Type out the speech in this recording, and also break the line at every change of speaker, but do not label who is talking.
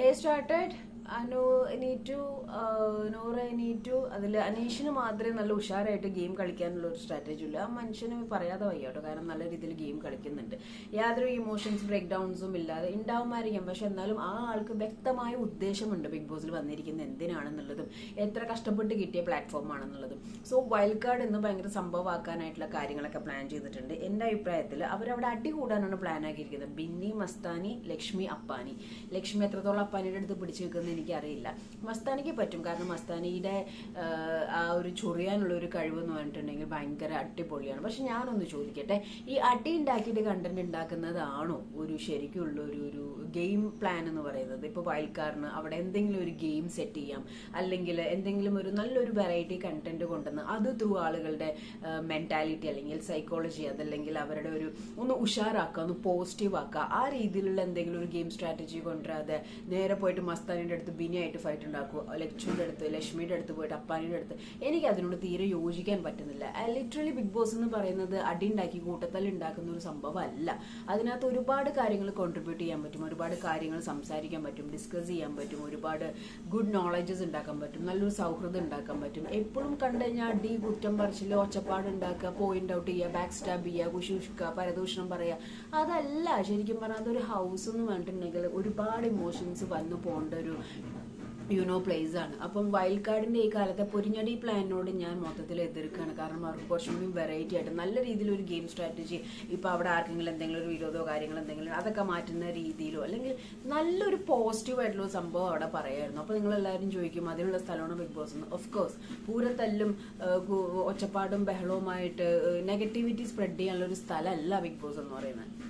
Day started. Anu Anitu, Nora Anitu, അതിൽ അനീഷിന് മാത്രമേ നല്ല ഉഷാറായിട്ട് ഗെയിം കളിക്കാനുള്ള ഒരു സ്ട്രാറ്റജി ഇല്ല. ആ മനുഷ്യന് പറയാതെ വയ്യാട്ടോ, കാരണം നല്ല രീതിയിൽ ഗെയിം കളിക്കുന്നുണ്ട്. യാതൊരു ഇമോഷൻസ് ബ്രേക്ക് ഡൗൺസും ഇല്ലാതെ ഉണ്ടാവുമായിരിക്കും. പക്ഷെ എന്നാലും ആ ആൾക്ക് വ്യക്തമായ ഉദ്ദേശമുണ്ട് ബിഗ് ബോസിൽ വന്നിരിക്കുന്നത് എന്തിനാണെന്നുള്ളതും എത്ര കഷ്ടപ്പെട്ട് കിട്ടിയ പ്ലാറ്റ്ഫോം ആണെന്നുള്ളതും. സോ വൈൽഡ് കാർഡ് എന്ന് ഭയങ്കര സംഭവമാക്കാനായിട്ടുള്ള കാര്യങ്ങളൊക്കെ പ്ലാൻ ചെയ്തിട്ടുണ്ട്. എൻ്റെ അഭിപ്രായത്തിൽ അവരവിടെ അടി കൂടാനാണ് പ്ലാൻ ആക്കിയിരിക്കുന്നത്. ബിന്നി, മസ്താനി, ലക്ഷ്മി, അപ്പാനി. ലക്ഷ്മി എത്രത്തോളം അപ്പാനിയുടെ അടുത്ത് പിടിച്ചു നിൽക്കുന്നത് എനിക്കറിയില്ല. മസ്താനിക്ക് പറ്റും, കാരണം മസ്താനിയുടെ ആ ഒരു ചൊറിയാനുള്ള ഒരു കഴിവെന്ന് പറഞ്ഞിട്ടുണ്ടെങ്കിൽ ഭയങ്കര അടിപൊളിയാണ്. പക്ഷെ ഞാനൊന്ന് ചോദിക്കട്ടെ, ഈ അടി ഉണ്ടാക്കിയിട്ട് കണ്ടന്റ് ഉണ്ടാക്കുന്നതാണോ ഒരു ശരിക്കുള്ള ഒരു ഗെയിം പ്ലാൻ എന്ന് പറയുന്നത്? ഇപ്പോൾ വയൽക്കാരന് അവിടെ എന്തെങ്കിലും ഒരു ഗെയിം സെറ്റ് ചെയ്യാം, അല്ലെങ്കിൽ എന്തെങ്കിലും ഒരു നല്ലൊരു വെറൈറ്റി കണ്ടന്റ് കൊണ്ടുവന്ന് അത് ത്രൂ ആളുകളുടെ മെന്റാലിറ്റി അല്ലെങ്കിൽ സൈക്കോളജി, അതല്ലെങ്കിൽ അവരുടെ ഒരു ഒന്ന് ഉഷാറാക്കുക, ഒന്ന് പോസിറ്റീവ് ആക്കുക, ആ രീതിയിലുള്ള എന്തെങ്കിലും ഒരു ഗെയിം സ്ട്രാറ്റജി കൊണ്ടുവരാതെ നേരെ പോയിട്ട് മസ്താനിയുടെ അടുത്ത് ബിനിയായിട്ട് ഫൈറ്റ് ഉണ്ടാക്കുക, ലക്ഷ്മിയുടെ അടുത്ത് പോയിട്ട് അപ്പാനിയുടെ അടുത്ത്. എനിക്ക് അതിനോട് തീരെ യോജിക്കാൻ പറ്റുന്നില്ല. ലിറ്ററലി ബിഗ് ബോസ് എന്ന് പറയുന്നത് അടി ഉണ്ടാക്കി കൂട്ടത്തൽ ഉണ്ടാക്കുന്ന ഒരു സംഭവമല്ല. അതിനകത്ത് ഒരുപാട് കാര്യങ്ങൾ കോൺട്രിബ്യൂട്ട് ചെയ്യാൻ പറ്റും, ഒരുപാട് കാര്യങ്ങൾ സംസാരിക്കാൻ പറ്റും, ഡിസ്കസ് ചെയ്യാൻ പറ്റും, ഒരുപാട് ഗുഡ് നോളജസ് ഉണ്ടാക്കാൻ പറ്റും, നല്ലൊരു സൗഹൃദം ഉണ്ടാക്കാൻ പറ്റും. എപ്പോഴും കണ്ടു കഴിഞ്ഞാൽ അടി, കുറ്റം പറച്ചില്, ഒച്ചപ്പാട് ഉണ്ടാക്കുക, പോയിന്റ് ഔട്ട് ചെയ്യുക, ബാക്ക് സ്റ്റാബ് ചെയ്യുക, കുശൂഷിക്കുക, പരദൂഷണം പറയുക, അതല്ല ശരിക്കും പറഞ്ഞാൽ അതൊരു ഹൗസ് എന്ന് പറഞ്ഞിട്ടുണ്ടെങ്കിൽ ഒരുപാട് ഇമോഷൻസ് വന്നു പോകേണ്ട ഒരു പ്ലേസ് ആണ്. അപ്പം വൈൽഡ് കാർഡിന്റെ ഈ കാലത്തെ പൊരിഞ്ഞടി പ്ലാനിനോട് ഞാൻ മൊത്തത്തിൽ എതിർക്കുകയാണ്. കാരണം അവർക്ക് കുറച്ചും കൂടി വെറൈറ്റി ആയിട്ട് നല്ല രീതിയിൽ ഒരു ഗെയിം സ്ട്രാറ്റജി, ഇപ്പൊ അവിടെ ആർക്കെങ്കിലും എന്തെങ്കിലും ഒരു വിരോധമോ കാര്യങ്ങൾ എന്തെങ്കിലും അതൊക്കെ മാറ്റുന്ന രീതിയിലോ അല്ലെങ്കിൽ നല്ലൊരു പോസിറ്റീവ് ആയിട്ടുള്ള സംഭവം അവിടെ പറയായിരുന്നു. അപ്പൊ നിങ്ങൾ എല്ലാവരും ചോദിക്കും അതിനുള്ള സ്ഥലമാണ് ബിഗ് ബോസ് എന്ന്. ഓഫ് കോഴ്സ് പൂരത്തല്ലും ഒച്ചപ്പാടും ബഹളവുമായിട്ട് നെഗറ്റിവിറ്റി സ്പ്രെഡ് ചെയ്യാനുള്ള ഒരു സ്ഥലമല്ല ബിഗ് ബോസ് എന്ന് പറയുന്നത്.